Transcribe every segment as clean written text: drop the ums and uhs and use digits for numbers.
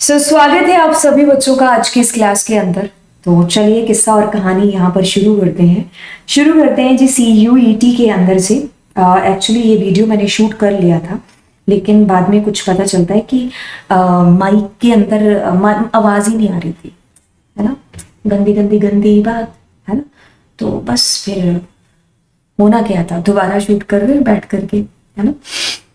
स्वागत है आप सभी बच्चों का आज की इस क्लास के अंदर। तो चलिए किस्सा और कहानी यहाँ पर शुरू करते हैं जी CUET के अंदर से। एक्चुअली ये वीडियो मैंने शूट कर लिया था, लेकिन बाद में कुछ पता चलता है कि माइक के अंदर आवाज़ ही नहीं आ रही थी, है ना। गंदी गंदी गंदी बात, है ना। तो बस फिर होना क्या था, दोबारा शूट कर रहे बैठ करके, है ना।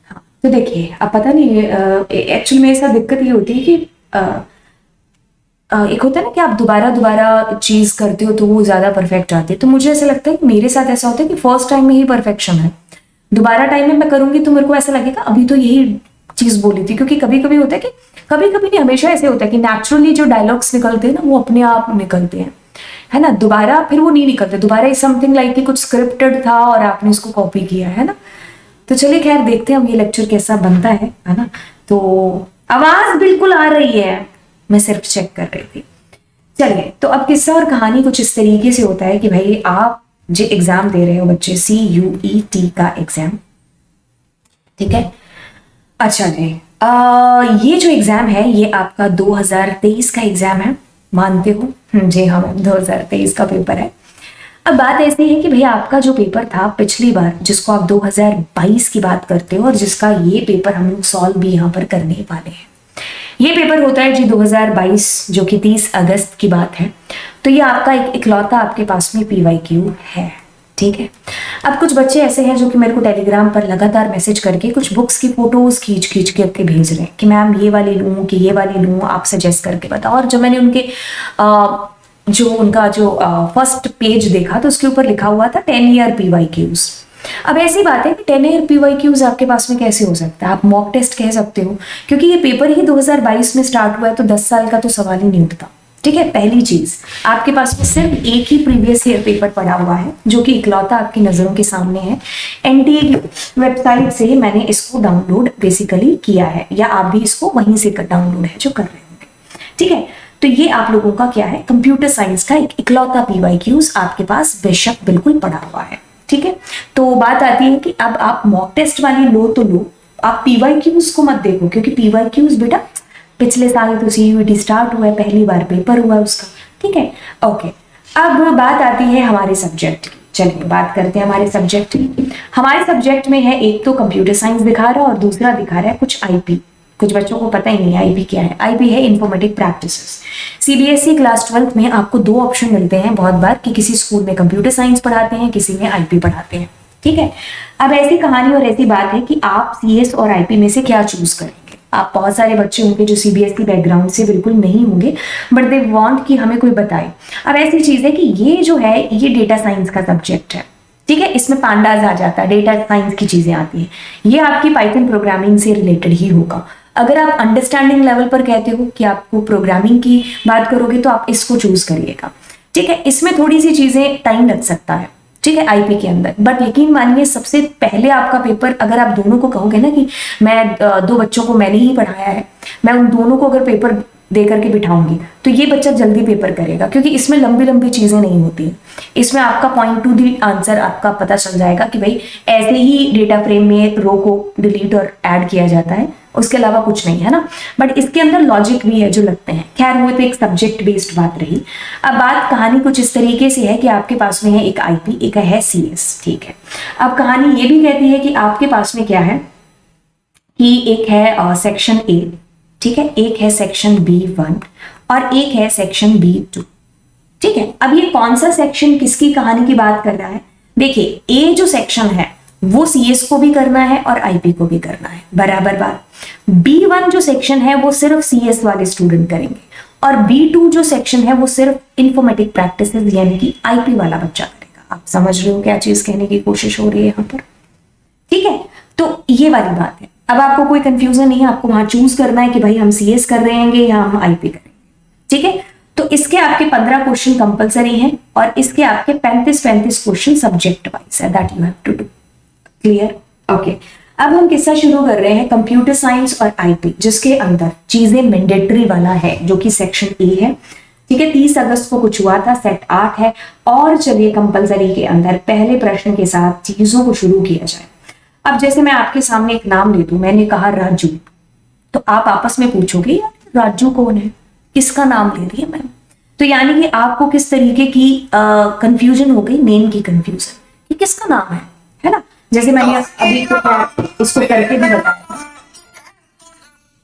हाँ, तो देखिए अब पता नहीं, एक्चुअली मेरे साथ दिक्कत ये होती है कि एक होता है ना कि आप दोबारा चीज करते हो तो वो ज्यादा परफेक्ट आती है। तो मुझे ऐसा लगता है कि मेरे साथ ऐसा होता है कि फर्स्ट टाइम में ही परफेक्शन है, दोबारा टाइम में मैं करूंगी तो मेरे को ऐसा लगेगा अभी तो यही चीज बोली थी। क्योंकि कभी कभी होता है कि कभी कभी नहीं, हमेशा ऐसे होता है कि नेचुरली जो डायलॉग्स निकलते हैं ना वो अपने आप निकलते हैं, है ना। दोबारा फिर वो नहीं निकलते, दोबारा इज समथिंग लाइक कि कुछ स्क्रिप्टेड था और आपने इसको कॉपी किया, है ना। तो चलिए खैर देखते हैं अब ये लेक्चर कैसा बनता है ना। तो आवाज बिल्कुल आ रही है, मैं सिर्फ चेक कर रही थी। चलिए, तो अब किस्सा और कहानी कुछ इस तरीके से होता है कि भाई आप जो एग्जाम दे रहे हो बच्चे, CUET का एग्जाम, ठीक है। अच्छा जी, ये जो एग्जाम है ये आपका 2023 का एग्जाम है, मानते हो? जी हाँ मैम, 2023 का पेपर है। अब बात ऐसी है कि भैया आपका जो पेपर था पिछली बार, जिसको आप 2022 की बात करते हो और जिसका ये पेपर हम लोग सॉल्व भी यहाँ पर करने वाले हैं, ये पेपर होता है जी 2022, जो कि 30 अगस्त की बात है। तो ये आपका एक इकलौता आपके पास में PYQ है, ठीक है। अब कुछ बच्चे ऐसे हैं जो कि मेरे को टेलीग्राम पर लगातार मैसेज करके कुछ बुक्स की फोटोज खींच करके भेज रहे हैं कि मैम ये वाली लूँ कि ये वाली लूँ, आप सजेस्ट करके बताओ। और जब मैंने उनके जो फर्स्ट पेज देखा तो उसके ऊपर लिखा हुआ था 10 ईयर PYQs। अब ऐसी बात है कि 10 ईयर PYQs आपके पास में कैसे हो सकता है, आप मॉक टेस्ट कह सकते हो, क्योंकि ये पेपर ही 2022 में स्टार्ट हुआ है तो 10 साल का तो सवाल ही नहीं उठता, ठीक है। पहली चीज, आपके पास में सिर्फ एक ही प्रीवियस ईयर पेपर पड़ा हुआ है जो कि इकलौता आपकी नजरों के सामने है। NTA वेबसाइट से मैंने इसको डाउनलोड बेसिकली किया है, या आप भी इसको वहीं से डाउनलोड है जो कर रहे होंगे, ठीक है। तो ये आप लोगों का क्या है, कंप्यूटर साइंस का एक इकलौता PYQs आपके पास बेशक बिल्कुल पड़ा हुआ है, ठीक है। तो बात आती है कि अब आप मॉक टेस्ट वाली लो तो लो, आप PYQs को मत देखो, क्योंकि PYQs बेटा पिछले साल तो CUET स्टार्ट हुआ है, पहली बार पेपर हुआ है उसका, ठीक है। ओके, अब बात आती है हमारे सब्जेक्ट की। चलिए बात करते हैं हमारे सब्जेक्ट की। हमारे सब्जेक्ट में है एक तो कंप्यूटर साइंस दिखा रहा है और दूसरा दिखा रहा है कुछ IP। कुछ बच्चों को पता ही नहीं है IP क्या है। IP है informatic practices. CBSE class 12th में आपको दो ऑप्शन मिलते हैं बहुत बार कि किसी स्कूल में कंप्यूटर साइंस पढ़ाते हैं, किसी में IP पढ़ाते हैं, ठीक है। अब ऐसी कहानी और ऐसी बात है कि आप CS और IP में से क्या चूज करेंगे। आप बहुत सारे बच्चे होंगे जो CBSE बैकग्राउंड से बिल्कुल नहीं होंगे, बट दे वांट कि हमें कोई बताए। अब ऐसी चीज है कि ये जो है ये डेटा साइंस का सब्जेक्ट है, ठीक है। इसमें पांडास आ जाता है, डेटा साइंस की चीजें आती है। ये आपकी पाइथन प्रोग्रामिंग से रिलेटेड ही होगा। अगर आप अंडरस्टैंडिंग लेवल पर कहते हो कि आपको प्रोग्रामिंग की बात करोगे तो आप इसको चूज करिएगा, ठीक है। इसमें थोड़ी सी चीजें टाइम लग सकता है, ठीक है, IP के अंदर। बट यकीन मानिए सबसे पहले आपका पेपर, अगर आप दोनों को कहोगे ना कि मैं दो बच्चों को मैंने ही पढ़ाया है, मैं उन दोनों को अगर पेपर दे करके बिठाऊंगी तो ये बच्चा जल्दी पेपर करेगा, क्योंकि इसमें लंबी लंबी चीजें नहीं होती। इसमें आपका पॉइंट टू दी आंसर आपका पता चल जाएगा कि भाई ऐसे ही डेटा फ्रेम में रो को डिलीट और ऐड किया जाता है, उसके अलावा कुछ नहीं, है ना। बट इसके अंदर लॉजिक भी है जो लगते हैं। खैर वो तो एक सब्जेक्ट बेस्ड बात रही। अब बात कहानी कुछ इस तरीके से है कि आपके पास में है एक IP, एक है CS, ठीक है। अब कहानी ये भी कहती है कि आपके पास में क्या है कि एक है सेक्शन A, ठीक है, एक है सेक्शन B1 और एक है सेक्शन B2, ठीक है। अब ये कौन सा सेक्शन किसकी कहानी की बात कर रहा है? देखिए, A जो सेक्शन है वो CS को भी करना है और IP को भी करना है, बराबर बात। B1 जो सेक्शन है वो सिर्फ CS वाले स्टूडेंट करेंगे और B2 जो सेक्शन है वो सिर्फ इंफॉर्मेटिक प्रैक्टिसेस यानी कि IP वाला बच्चा करेगा। आप समझ रहे हो क्या चीज कहने की कोशिश हो रही है यहाँ पर, ठीक है। तो ये वाली बात है। अब आपको कोई कंफ्यूजन नहीं है, आपको वहां चूज करना है कि भाई हम CS कर रहे हैं या हम IP करेंगे, ठीक है। तो इसके आपके 15 क्वेश्चन कंपलसरी हैं और इसके आपके 35 क्वेश्चन सब्जेक्ट वाइज है, that you have to do. Clear? Okay. अब हम किस्सा शुरू कर रहे हैं कंप्यूटर साइंस और IP, जिसके अंदर चीजें मैंडेटरी वाला है जो कि सेक्शन A है, ठीक है। 30 अगस्त को कुछ हुआ था, सेट 8 है। और चलिए कंपलसरी के अंदर पहले प्रश्न के साथ चीजों को शुरू किया जाए। अब जैसे मैं आपके सामने एक नाम ले दूं, मैंने कहा राजू, तो आप आपस में पूछोगे यार राजू कौन है, किसका नाम ले रही है मैम। तो यानी कि आपको किस तरीके की कंफ्यूजन हो गई, नेम की कंफ्यूजन कि किसका नाम है ना। जैसे मैंने अभी तो इसको करके भी बताया था,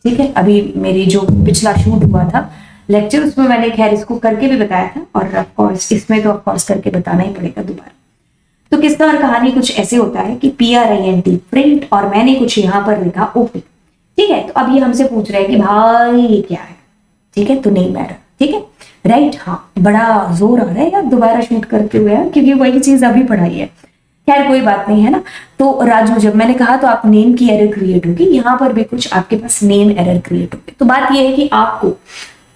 ठीक है, अभी मेरी जो पिछला शूट हुआ था लेक्चर, उसमें मैंने खैर इसको करके भी बताया था, और ऑफकोर्स इसमें तो ऑफकोर्स करके बताना ही पड़ेगा दोबारा। तो किस्सा और कहानी कुछ ऐसे होता है कि PRINT प्रिंट, और मैंने कुछ यहाँ पर लिखा OP, ठीक है। तो अब ये हमसे पूछ रहे हैं कि भाई ये क्या है, ठीक है, तो नेम एरर, ठीक है, राइट। हाँ, बड़ा जोर आ रहा है यार दोबारा शूट करते हुए यार, क्योंकि वही चीज अभी पढ़ाई है। खैर कोई बात नहीं है ना। तो राजू जब मैंने कहा तो आप नेम की एरर क्रिएट होगी, यहाँ पर भी कुछ आपके पास नेम एरर क्रिएट होगी। तो बात ये है कि आपको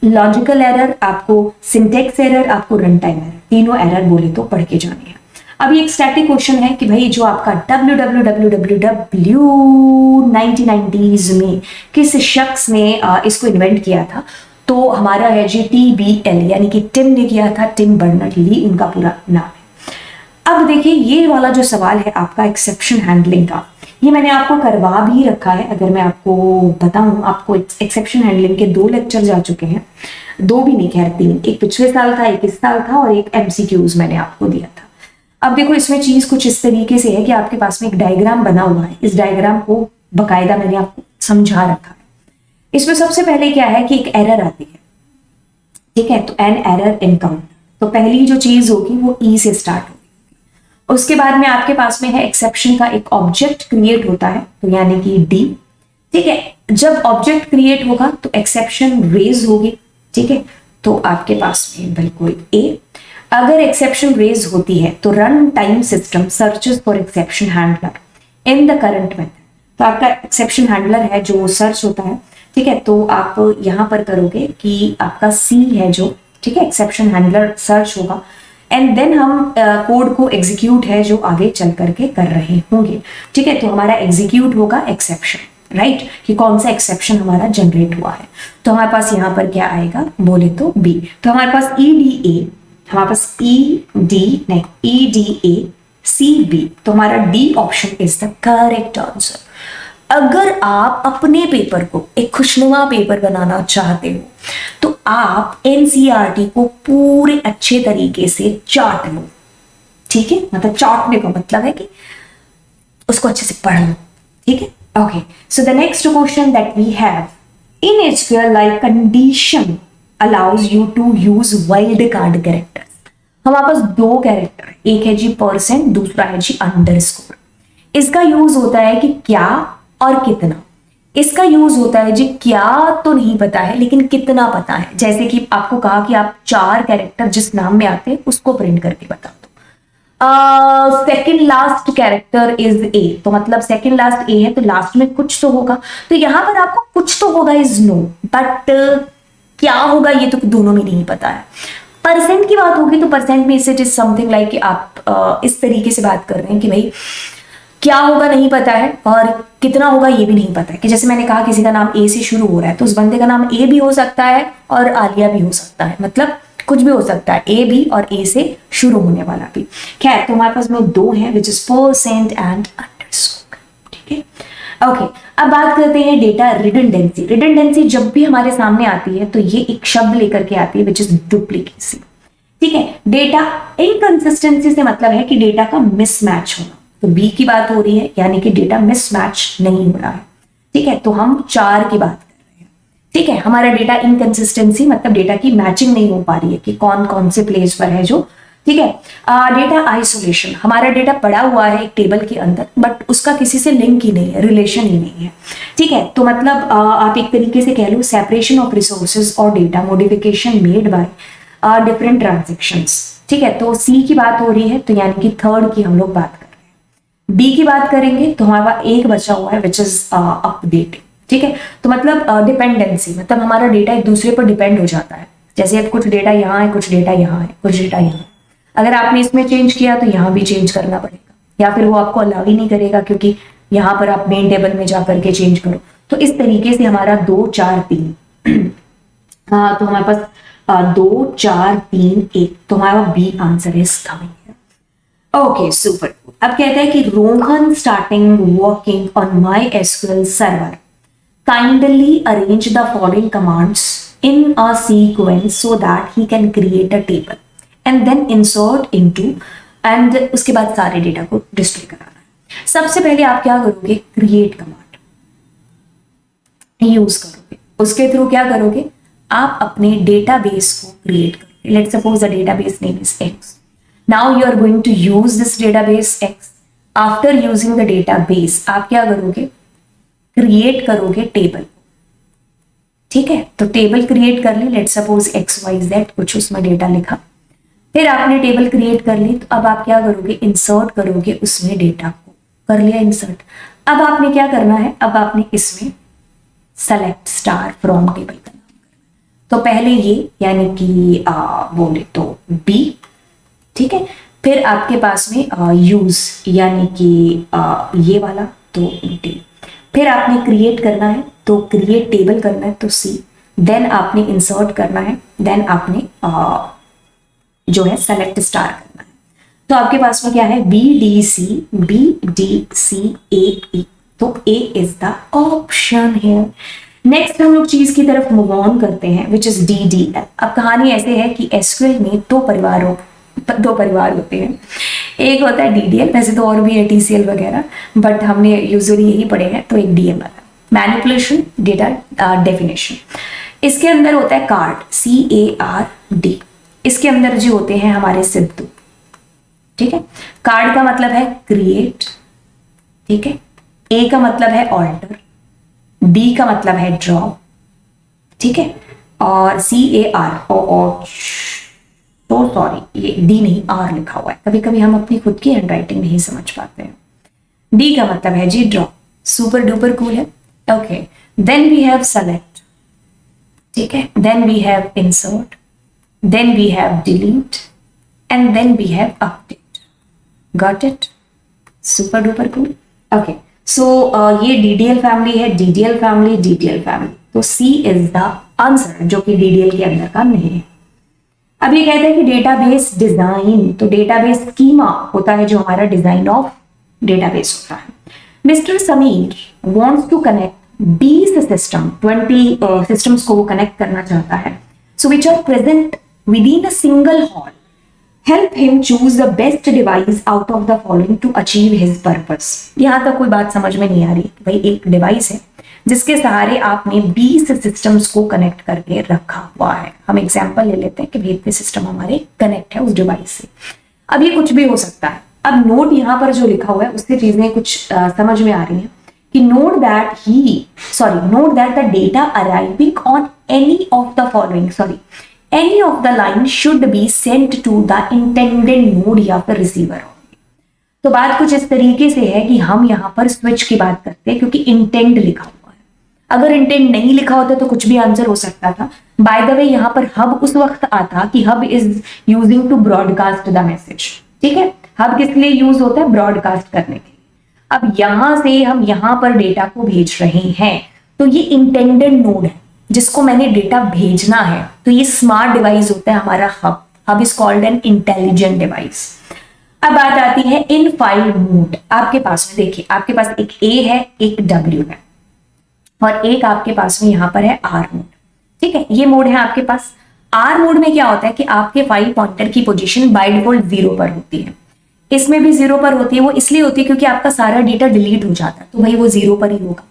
लॉजिकल एरर, आपको सिंटेक्स एरर, आपको रन टाइम एरर, तीनों एरर बोले तो पढ़ के जाने हैं। अभी एक स्टैटिक क्वेश्चन है कि भाई जो आपका www 1990s में किस शख्स ने इसको इन्वेंट किया था, तो हमारा है जी TBL, यानी कि टिम ने किया था, टिम बर्नर्ड ली उनका पूरा नाम है। अब देखिए ये वाला जो सवाल है आपका एक्सेप्शन हैंडलिंग का, ये मैंने आपको करवा भी रखा है। अगर मैं आपको बताऊं, आपको एक्सेप्शन हैंडलिंग के 2 लेक्चर जा चुके हैं, 2 भी नहीं खैर 3, एक पिछले साल था, एक इस साल था, और एक MCQs मैंने आपको दिया था। अब देखो इसमें चीज कुछ इस तरीके से है कि आपके पास में एक डायग्राम बना हुआ है, इस डायग्राम को बकायदा मैंने आपको समझा रखा है। इसमें सबसे पहले क्या है कि एक एरर आती है, ठीक है, तो एन एरर एनकाउंटर, तो पहली जो चीज होगी वो E से स्टार्ट होगी। उसके बाद में आपके पास में है एक्सेप्शन का एक ऑब्जेक्ट क्रिएट होता है, तो यानी कि D, ठीक है। जब ऑब्जेक्ट क्रिएट होगा तो एक्सेप्शन रेज होगी, ठीक है, तो आपके पास में बिल्कुल A। अगर एक्सेप्शन रेज होती है तो run time system searches for exception handler in the current method, तो आपका एक्सेप्शन हैंडलर है जो सर्च होता है, ठीक है। तो आप यहां पर करोगे कि आपका C है जो, ठीक है, एक्सेप्शन हैंडलर सर्च होगा, एंड देन हम कोड को एग्जीक्यूट है जो आगे चल करके कर रहे होंगे, ठीक है। तो हमारा एग्जीक्यूट होगा एक्सेप्शन, राइट, कि कौन सा एक्सेप्शन हमारा जनरेट हुआ है। तो हमारे पास यहाँ पर क्या आएगा बोले तो B। तो हमारे पास EDA, हमारे पास EDACB, तो हमारा D option is the correct answer. अगर आप अपने पेपर को एक खुशनुमा पेपर बनाना चाहते हो तो आप NCERT को पूरे अच्छे तरीके से चाट लो, ठीक है, मतलब चाटने का मतलब है कि उसको अच्छे से पढ़ लो, ठीक है। Okay, so the next question that we have, in SQL like condition allows you to use wild card characters. हमारे पास 2 कैरेक्टर है, एक है जी %, दूसरा है जी अंडरस्कोर। इसका यूज होता है कि क्या और कितना। इसका यूज होता है जी क्या तो नहीं पता है लेकिन कितना पता है। जैसे कि आपको कहा कि आप 4 कैरेक्टर जिस नाम में आते हैं उसको प्रिंट करके बता दो। Second last character is A, तो मतलब सेकंड लास्ट A है तो लास्ट में कुछ तो होगा, तो यहां पर आपको कुछ तो होगा इज नो, बट क्या होगा ये तो दोनों में नहीं पता है। परसेंट की बात होगी तो परसेंट में इट इज समथिंग लाइक कि आप इस तरीके से बात कर रहे हैं कि भाई क्या होगा नहीं पता है और कितना होगा ये भी नहीं पता है। कि जैसे मैंने कहा किसी का नाम A से शुरू हो रहा है तो उस बंदे का नाम A भी हो सकता है और आलिया भी हो सकता है, मतलब कुछ भी हो सकता है, A भी और A से शुरू होने वाला भी। खैर, तो हमारे पास में 2 हैं विच इज % एंड अंडरस्कोर, ठीक है। ओके, अब बात करते हैं डेटा रिडंडेंसी। रिडंडेंसी जब भी हमारे सामने आती है तो ये एक शब्द लेकर के आती है विच इज डुप्लीकेसी, ठीक है। डेटा इनकंसिस्टेंसी से मतलब है कि डेटा का मिसमैच होना, तो B की बात हो रही है यानी कि डेटा मिसमैच नहीं हो रहा है, ठीक है। तो हम 4 की बात कर रहे हैं, ठीक है। हमारा डेटा इनकंसिस्टेंसी मतलब डेटा की मैचिंग नहीं हो पा रही है कि कौन कौन से प्लेस पर है जो, ठीक है। डेटा आइसोलेशन, हमारा डेटा पड़ा हुआ है एक टेबल के अंदर बट उसका किसी से लिंक ही नहीं है, रिलेशन ही नहीं है, ठीक है। तो मतलब आप एक तरीके से कह लो सेपरेशन ऑफ रिसोर्सेज और data modification made by different transactions, ठीक है। तो C की बात हो रही है तो यानी कि 3rd की हम लोग बात कर रहे हैं। B की बात करेंगे तो हमारे पास एक बचा हुआ है विच इज अपडेट, ठीक है। तो मतलब डिपेंडेंसी मतलब हमारा डेटा एक दूसरे पर डिपेंड हो जाता है। जैसे अब कुछ डेटा यहाँ है, कुछ डेटा यहाँ है, कुछ डेटा यहाँ है, अगर आपने इसमें चेंज किया तो यहाँ भी चेंज करना पड़ेगा या फिर वो आपको अलाउ ही नहीं करेगा क्योंकि यहाँ पर आप मेन टेबल में जा करके चेंज करो। तो इस तरीके से हमारा 2 4 3 तो हमारे पास 2 4 3 1, तो हमारा B answer is coming. Okay, super. अब कहता है कि Rohan starting working on my SQL server kindly arrange the following commands in a sequence so that he can create a table and then insert into, and उसके बाद सारे data को display कराना है। सबसे पहले आप क्या करोगे, क्रिएट कमांड यूज करोगे, उसके थ्रू क्या करोगे, आप अपने डेटाबेस को क्रिएट करोगे। Let's suppose the database name is x, now you are going to use this database x। After using the database आप क्या करोगे, क्रिएट करोगे टेबल, ठीक है। तो टेबल क्रिएट कर ली, लेट्स सपोज XYZ कुछ उसमें डेटा लिखा, फिर आपने टेबल क्रिएट कर ली, तो अब आप क्या करोगे, इंसर्ट करोगे उसमें डेटा को, कर लिया इंसर्ट। अब आपने क्या करना है, अब आपने इसमें सेलेक्ट स्टार फ्रॉम टेबल करना। तो पहले ये यानी कि बोले तो B, ठीक है। फिर आपके पास में यूज यानी कि ये वाला तो D। फिर आपने क्रिएट करना है तो क्रिएट टेबल करना है तो C, देन आपने इंसर्ट करना है, देन आपने जो है सेलेक्ट स्टार करना है। तो आपके पास में क्या है, BDC तो A इज द ऑप्शन है। नेक्स्ट हम लोग चीज की तरफ मूव ऑन करते हैं विच इज DDL। अब कहानी ऐसे है कि एसक्यूएल में दो परिवार होते हैं, एक होता है DDL, वैसे तो और भी है TCL वगैरह, बट हमने यूजुअली यही पढ़े हैं, तो एक DM वाला मैनिपुलेशन डेटा डेफिनेशन। इसके अंदर होता है कार्ड CARD, इसके अंदर जो होते हैं हमारे सिद्धू, ठीक है। कार्ड का मतलब है क्रिएट, ठीक है। A का मतलब है ऑल्टर, D का मतलब है ड्रॉ, ठीक है। और CAR तो सॉरी ये D नहीं R लिखा हुआ है, कभी कभी हम अपनी खुद की हैंडराइटिंग नहीं समझ पाते हैं। D का मतलब है जी ड्रॉ, सुपर डुपर कूल है, okay. Then we have select, ठीक है। Then we have insert, then we have delete and then we have update. Got it, super duper cool, okay. So ये DDL फैमिली है, DDL family, तो C is the answer जो कि DDL के अंदर का नहीं है। अब ये कहते हैं कि डेटाबेस डिजाइन, तो डेटाबेस स्कीमा होता है जो हमारा डिजाइन ऑफ डेटाबेस होता है। Mister Sameer wants to connect 20 system, 20 systems को वो कनेक्ट करना चाहता है, so which are present within a single hall. Help him choose the best device out of the following to achieve his purpose. यहां तक कोई बात समझ में नहीं आ रही, भाई एक डिवाइस है जिसके सहारे आपने 20 सिस्टम्स को कनेक्ट करके रखा हुआ है। हम एग्जांपल ले लेते हैं कि भाई इतने सिस्टम हमारे कनेक्ट है उस डिवाइस से। अब ये कुछ भी हो सकता है। अब नोट यहाँ पर जो लिखा हुआ है उससे चीजें कुछ समझ में आ रही हैं कि note that the data arriving on any of the following, any of the line should be sent to the intended node या फिर रिसीवर। तो बात कुछ इस तरीके से है कि हम यहाँ पर स्विच की बात करते हैं क्योंकि इंटेंड लिखा हुआ है। अगर इंटेंड नहीं लिखा होता तो कुछ भी आंसर हो सकता था। बाय द वे यहाँ पर हब उस वक्त आता कि hub is using to broadcast the message, ठीक है। हब किस लिए यूज होता है, ब्रॉडकास्ट करने के लिए। अब यहां से हम यहां पर डेटा को भेज रहे हैं, तो ये इंटेंडेड नोड है जिसको मैंने डेटा भेजना है, तो ये स्मार्ट डिवाइस होता है हमारा hub. Hub is called an intelligent device. अब बात आती है इन फाइल मोड। आपके पास में देखिए, आपके पास एक A है, एक W है, और एक आपके पास में यहां पर है R मोड, ठीक है। ये मोड है आपके पास। R मोड में क्या होता है कि आपके फाइल पॉइंटर की पोजीशन बाय डिफॉल्ट 0 पर होती है, इसमें भी 0 पर होती है। वो इसलिए होती है क्योंकि आपका सारा डेटा डिलीट हो जाता है, तो भाई वो 0 पर ही होगा।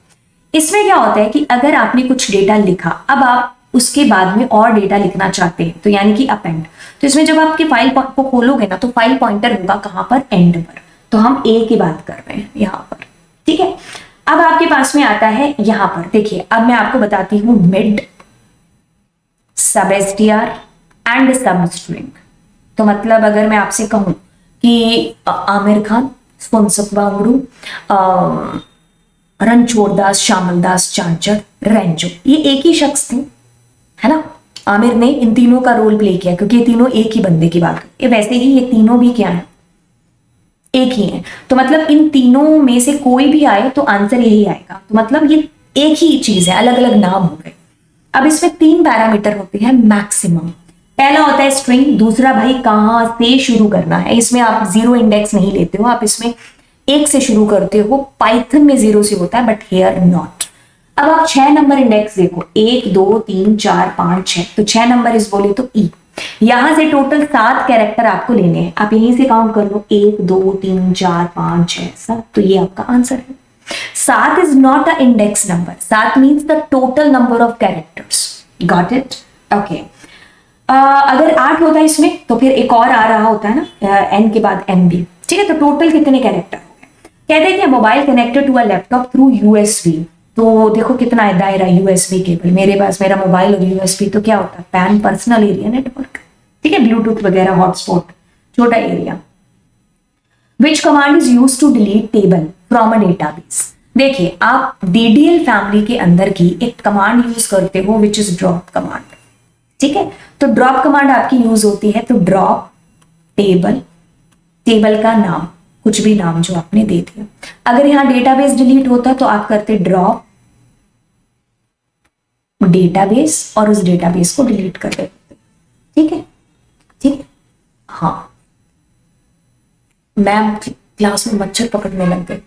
इसमें क्या होता है कि अगर आपने कुछ डेटा लिखा, अब आप उसके बाद में और डेटा लिखना चाहते हैं, तो यानी कि अपेंड, तो इसमें जब आपके फाइल को खोलोगे ना, तो फाइल पॉइंटर होगा कहां पर, एंड पर। तो हम A की बात कर रहे हैं यहां पर, ठीक है। अब आपके पास में आता है यहां पर, देखिए अब मैं आपको बताती हूं मिड, सबएसटीआर एंड सबस्ट्रिंग। तो मतलब अगर मैं आपसे कहूं कि आमिर खान, स्पॉन्सक बांगड़ू, रणछोड़दास, श्यामलदास चांचड़, रेंजो, ये एक ही शख्स थे, है ना। आमिर ने इन तीनों का रोल प्ले किया क्योंकि ये तीनों एक ही बंदे की बात है। वैसे ही ये तीनों भी क्या है, एक ही है। तो मतलब इन तीनों में से कोई भी आए तो आंसर यही आएगा। तो मतलब ये एक ही चीज है, अलग अलग नाम हो गए। अब इसमें 3 पैरामीटर होते हैं मैक्सिमम। पहला होता है स्ट्रिंग, दूसरा भाई कहां से शुरू करना है। इसमें आप 0 इंडेक्स नहीं लेते हो, आप इसमें 1 से शुरू करते हो। पाइथन में 0 से होता है, बट हेयर नॉट। अब आप 6 नंबर इंडेक्स देखो, 1 2 3 4 5 6, तो 6 नंबर इस बोले तो ई। यहां से टोटल 7 कैरेक्टर आपको लेने हैं, आप यहीं से काउंट कर लो, 1 2 3 4 5 6 7, तो ये आपका आंसर है। 7 is not a index number, 7 means the total number of characters. Got it? Okay. अगर 8 होता है इसमें तो फिर एक और आ रहा होता है ना एन के बाद एम बी, ठीक है। तो टोटल कितने कैरेक्टर हो गए? कहते हैं कि mobile connected to a laptop through USB, तो देखो कितना है दायरा, यूएसबी केबल, मेरे पास मेरा मोबाइल और यूएसबी, तो क्या होता है पैन पर्सनल एरिया नेटवर्क, ठीक है, ब्लूटूथ वगैरह हॉटस्पॉट छोटा area. Which command is use to delete table from a database? देखिए आप डीडीएल फैमिली के अंदर की एक कमांड यूज करते हो विच इज ड्रॉप कमांड, ठीक है। तो ड्रॉप कमांड आपकी यूज होती है, तो ड्रॉप टेबल, टेबल का नाम, कुछ भी नाम जो आपने दे दिया। अगर यहां डेटाबेस डिलीट होता तो आप करते ड्रॉप डेटाबेस और उस डेटाबेस को डिलीट कर देते, ठीक है, ठीक है। हाँ मैम क्लास में मच्छर पकड़ने लग गए,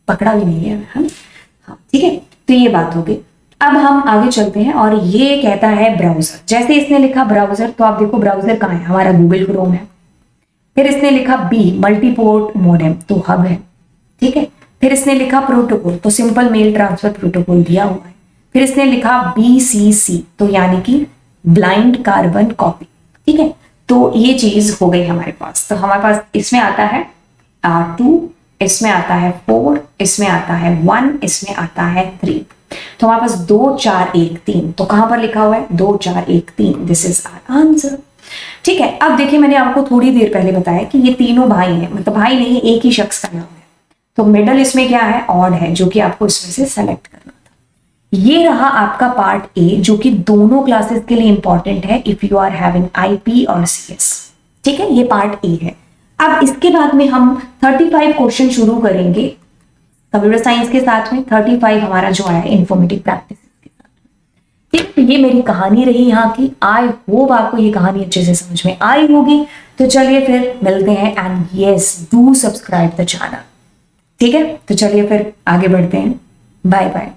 पकड़ा भी नहीं है, हाँ ठीक है। तो ये बात हो गई। अब हम आगे चलते हैं और ये कहता है ब्राउजर। जैसे इसने लिखा ब्राउजर, तो आप देखो ब्राउजर कहाँ है, हमारा गूगल क्रोम है। फिर इसने लिखा बी मल्टीपोर्ट मोडेम, तो हब है, ठीक है। फिर इसने लिखा प्रोटोकॉल, तो सिंपल मेल ट्रांसफर प्रोटोकॉल दिया हुआ है। फिर इसने लिखा BCC, तो यानी कि ब्लाइंड कार्बन कॉपी, ठीक है। तो ये चीज हो गई हमारे पास। तो हमारे पास इसमें आता है 2, इसमें आता है 4, इसमें आता है 1, इसमें आता है 3। तो हमारे पास 2 4 1 3, तो कहां पर लिखा हुआ है 2 4 1 3, दिस इज आवर आंसर, ठीक है। अब देखिए मैंने आपको थोड़ी देर पहले बताया कि ये तीनों भाई हैं, मतलब भाई नहीं, एक ही शख्स का नाम है। तो मिडल इसमें क्या है, ऑड है, जो कि आपको इसमें से सेलेक्ट करना था। ये रहा आपका पार्ट ए, जो कि दोनों क्लासेस के लिए इंपॉर्टेंट है if you are having IP और सीएस, ठीक है। ये पार्ट ए है। अब इसके बाद में हम 35 क्वेश्चन शुरू करेंगे कंप्यूटर साइंस के साथ में। 35 हमारा जो आया इंफॉर्मेटिव प्रैक्टिस के साथ में, ठीक है। ये मेरी कहानी रही यहाँ की। आई होप आपको ये कहानी अच्छे से समझ में आई होगी। तो चलिए फिर मिलते हैं, and yes do subscribe the channel, ठीक है। तो चलिए फिर आगे बढ़ते हैं, बाय बाय।